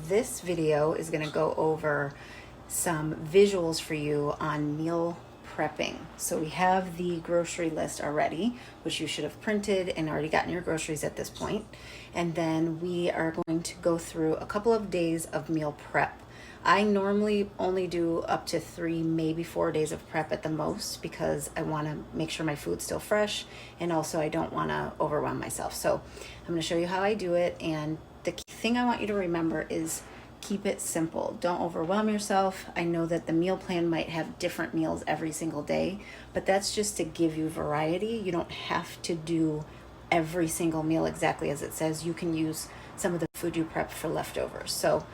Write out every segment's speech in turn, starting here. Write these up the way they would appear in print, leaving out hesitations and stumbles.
this video is going to go over some visuals for you on meal prepping. So we have the grocery list already, which you should have printed and already gotten your groceries at this point. And then we are going to go through a couple of days of meal prep. I normally only do up to 3, maybe 4 days of prep at the most, because I want to make sure my food's still fresh, and also I don't want to overwhelm myself. So I'm going to show you how I do it, and the key thing I want you to remember is keep it simple. Don't overwhelm yourself. I know that the meal plan might have different meals every single day, but that's just to give you variety. You don't have to do every single meal exactly as it says. You can use some of the food you prep for leftovers. So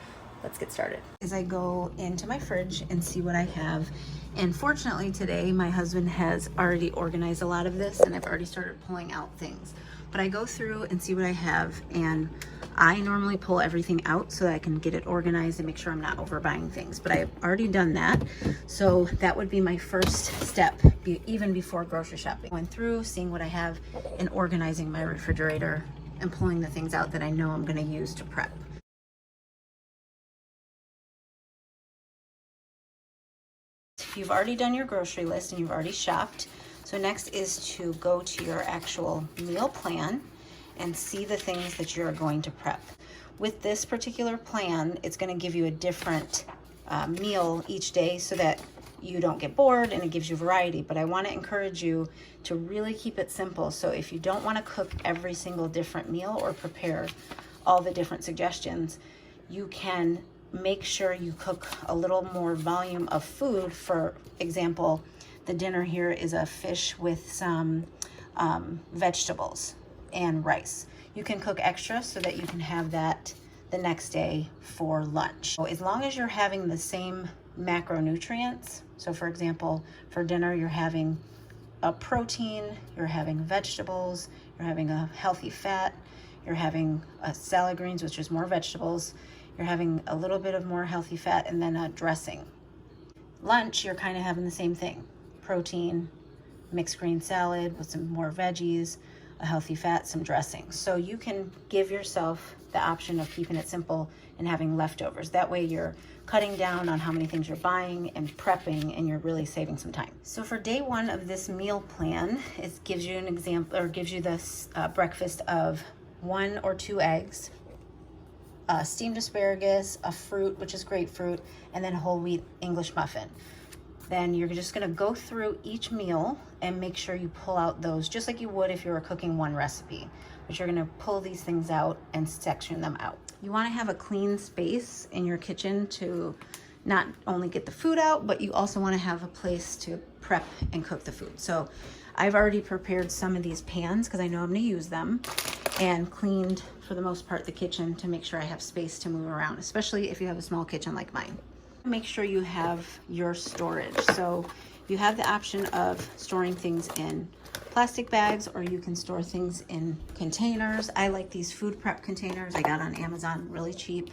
let's get started. As I go into my fridge and see what I have, and fortunately today my husband has already organized a lot of this and I've already started pulling out things. But I go through and see what I have, and I normally pull everything out so that I can get it organized and make sure I'm not overbuying things. But I've already done that, so that would be my first step, even before grocery shopping. Going through, seeing what I have, and organizing my refrigerator and pulling the things out that I know I'm going to use to prep. You've already done your grocery list and you've already shopped. So next is to go to your actual meal plan and see the things that you're going to prep. With this particular plan, it's going to give you a different meal each day so that you don't get bored, and it gives you variety. But I want to encourage you to really keep it simple. So if you don't want to cook every single different meal or prepare all the different suggestions, you can make sure you cook a little more volume of food. For example, the dinner here is a fish with some vegetables and rice. You can cook extra so that you can have that the next day for lunch. So as long as you're having the same macronutrients, so for example, for dinner you're having a protein, you're having vegetables, you're having a healthy fat, you're having a salad greens, which is more vegetables, you're having a little bit of more healthy fat, and then a dressing. Lunch, you're kind of having the same thing. Protein, mixed green salad with some more veggies, a healthy fat, some dressing. So you can give yourself the option of keeping it simple and having leftovers. That way you're cutting down on how many things you're buying and prepping, and you're really saving some time. So for day 1 of this meal plan, it gives you an example, or gives you this breakfast of 1 or 2 eggs, steamed asparagus, a fruit, which is grapefruit, and then a whole wheat English muffin. Then you're just going to go through each meal and make sure you pull out those, just like you would if you were cooking one recipe. But you're going to pull these things out and section them out. You want to have a clean space in your kitchen to not only get the food out, but you also want to have a place to prep and cook the food. So I've already prepared some of these pans because I know I'm going to use them, and cleaned for the most part the kitchen to make sure I have space to move around, especially if you have a small kitchen like mine. Make sure you have your storage. So you have the option of storing things in plastic bags, or you can store things in containers. I like these food prep containers I got on Amazon, really cheap,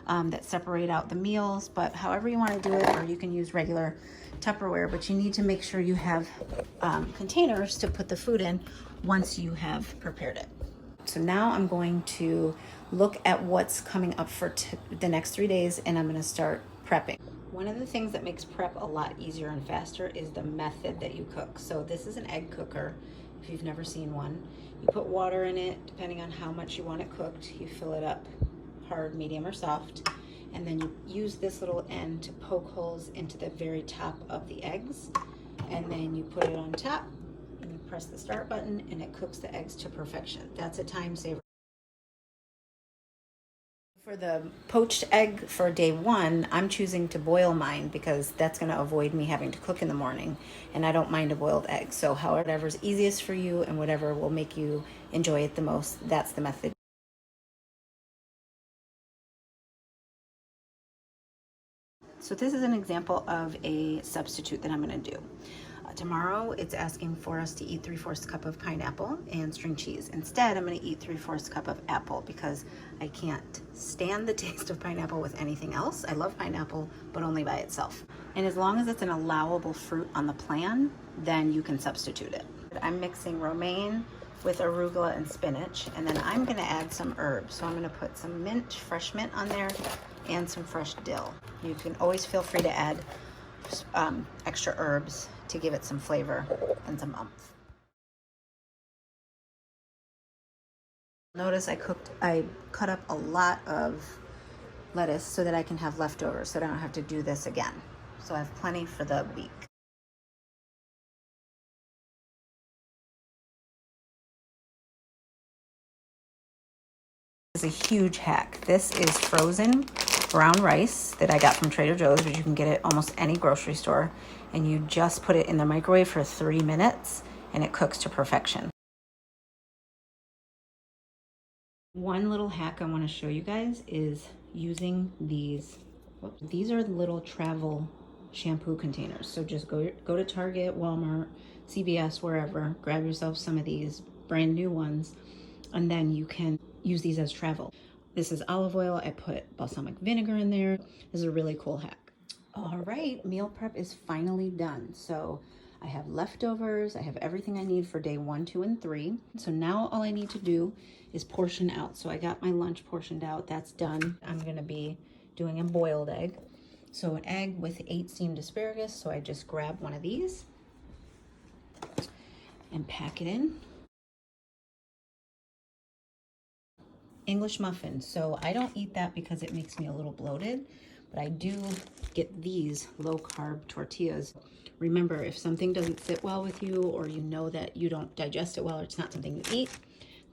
that separate out the meals. But however you want to do it, or you can use regular Tupperware, but you need to make sure you have containers to put the food in once you have prepared it. So now I'm going to look at what's coming up for the next 3 days, and I'm going to start prepping. One of the things that makes prep a lot easier and faster is the method that you cook. So this is an egg cooker, if you've never seen one. You put water in it, depending on how much you want it cooked. You fill it up hard, medium, or soft, and then you use this little end to poke holes into the very top of the eggs, and then you put it on top, and you press the start button, and it cooks the eggs to perfection. That's a time saver. For the poached egg for day 1, I'm choosing to boil mine because that's going to avoid me having to cook in the morning, and I don't mind a boiled egg. So whatever's easiest for you and whatever will make you enjoy it the most, that's the method. So this is an example of a substitute that I'm going to do. Tomorrow it's asking for us to eat 3/4 cup of pineapple and string cheese. Instead, I'm going to eat 3/4 cup of apple because I can't stand the taste of pineapple with anything else. I love pineapple, but only by itself. And as long as it's an allowable fruit on the plan, then you can substitute it. I'm mixing romaine with arugula and spinach, and then I'm going to add some herbs. So I'm going to put some mint, fresh mint on there, and some fresh dill. You can always feel free to add extra herbs to give it some flavor and some umph. Notice I cut up a lot of lettuce so that I can have leftovers, so that I don't have to do this again. So I have plenty for the week. This is a huge hack. This is frozen brown rice that I got from Trader Joe's, but you can get it almost any grocery store. And you just put it in the microwave for 3 minutes and it cooks to perfection. One little hack I want to show you guys is using these. These are little travel shampoo containers. So just go to Target, Walmart, CVS, wherever, grab yourself some of these brand new ones, and then you can use these as travel. This is olive oil. I put balsamic vinegar in there. This is a really cool hack. All right, meal prep is finally done. So I have leftovers. I have everything I need for day 1, 2, and 3. So now all I need to do is portion out. So I got my lunch portioned out. That's done. I'm gonna be doing a boiled egg. So an egg with 8 steamed asparagus. So I just grab one of these and pack it in. English muffin. So I don't eat that because it makes me a little bloated, but I do get these low carb tortillas. Remember, if something doesn't sit well with you, or you know that you don't digest it well, or it's not something you eat,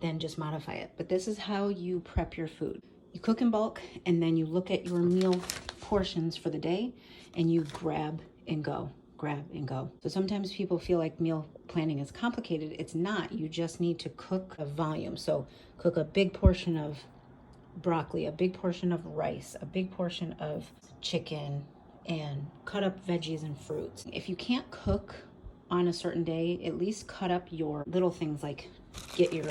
then just modify it. But this is how you prep your food. You cook in bulk, and then you look at your meal portions for the day, and you grab and go. So sometimes people feel like meal planning is complicated. It's not. You just need to cook a volume. So cook a big portion of broccoli, a big portion of rice, a big portion of chicken, and cut up veggies and fruits. If you can't cook on a certain day, at least cut up your little things, like get your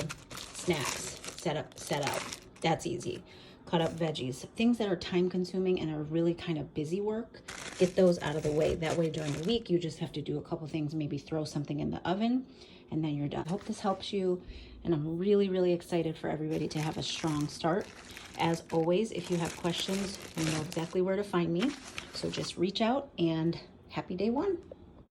snacks set out. That's easy. Cut up veggies. Things that are time consuming and are really kind of busy work, get those out of the way. That way during the week, you just have to do a couple things, maybe throw something in the oven, and then you're done. I hope this helps you, and I'm really, really excited for everybody to have a strong start. As always, if you have questions, you know exactly where to find me. So just reach out, and happy day 1.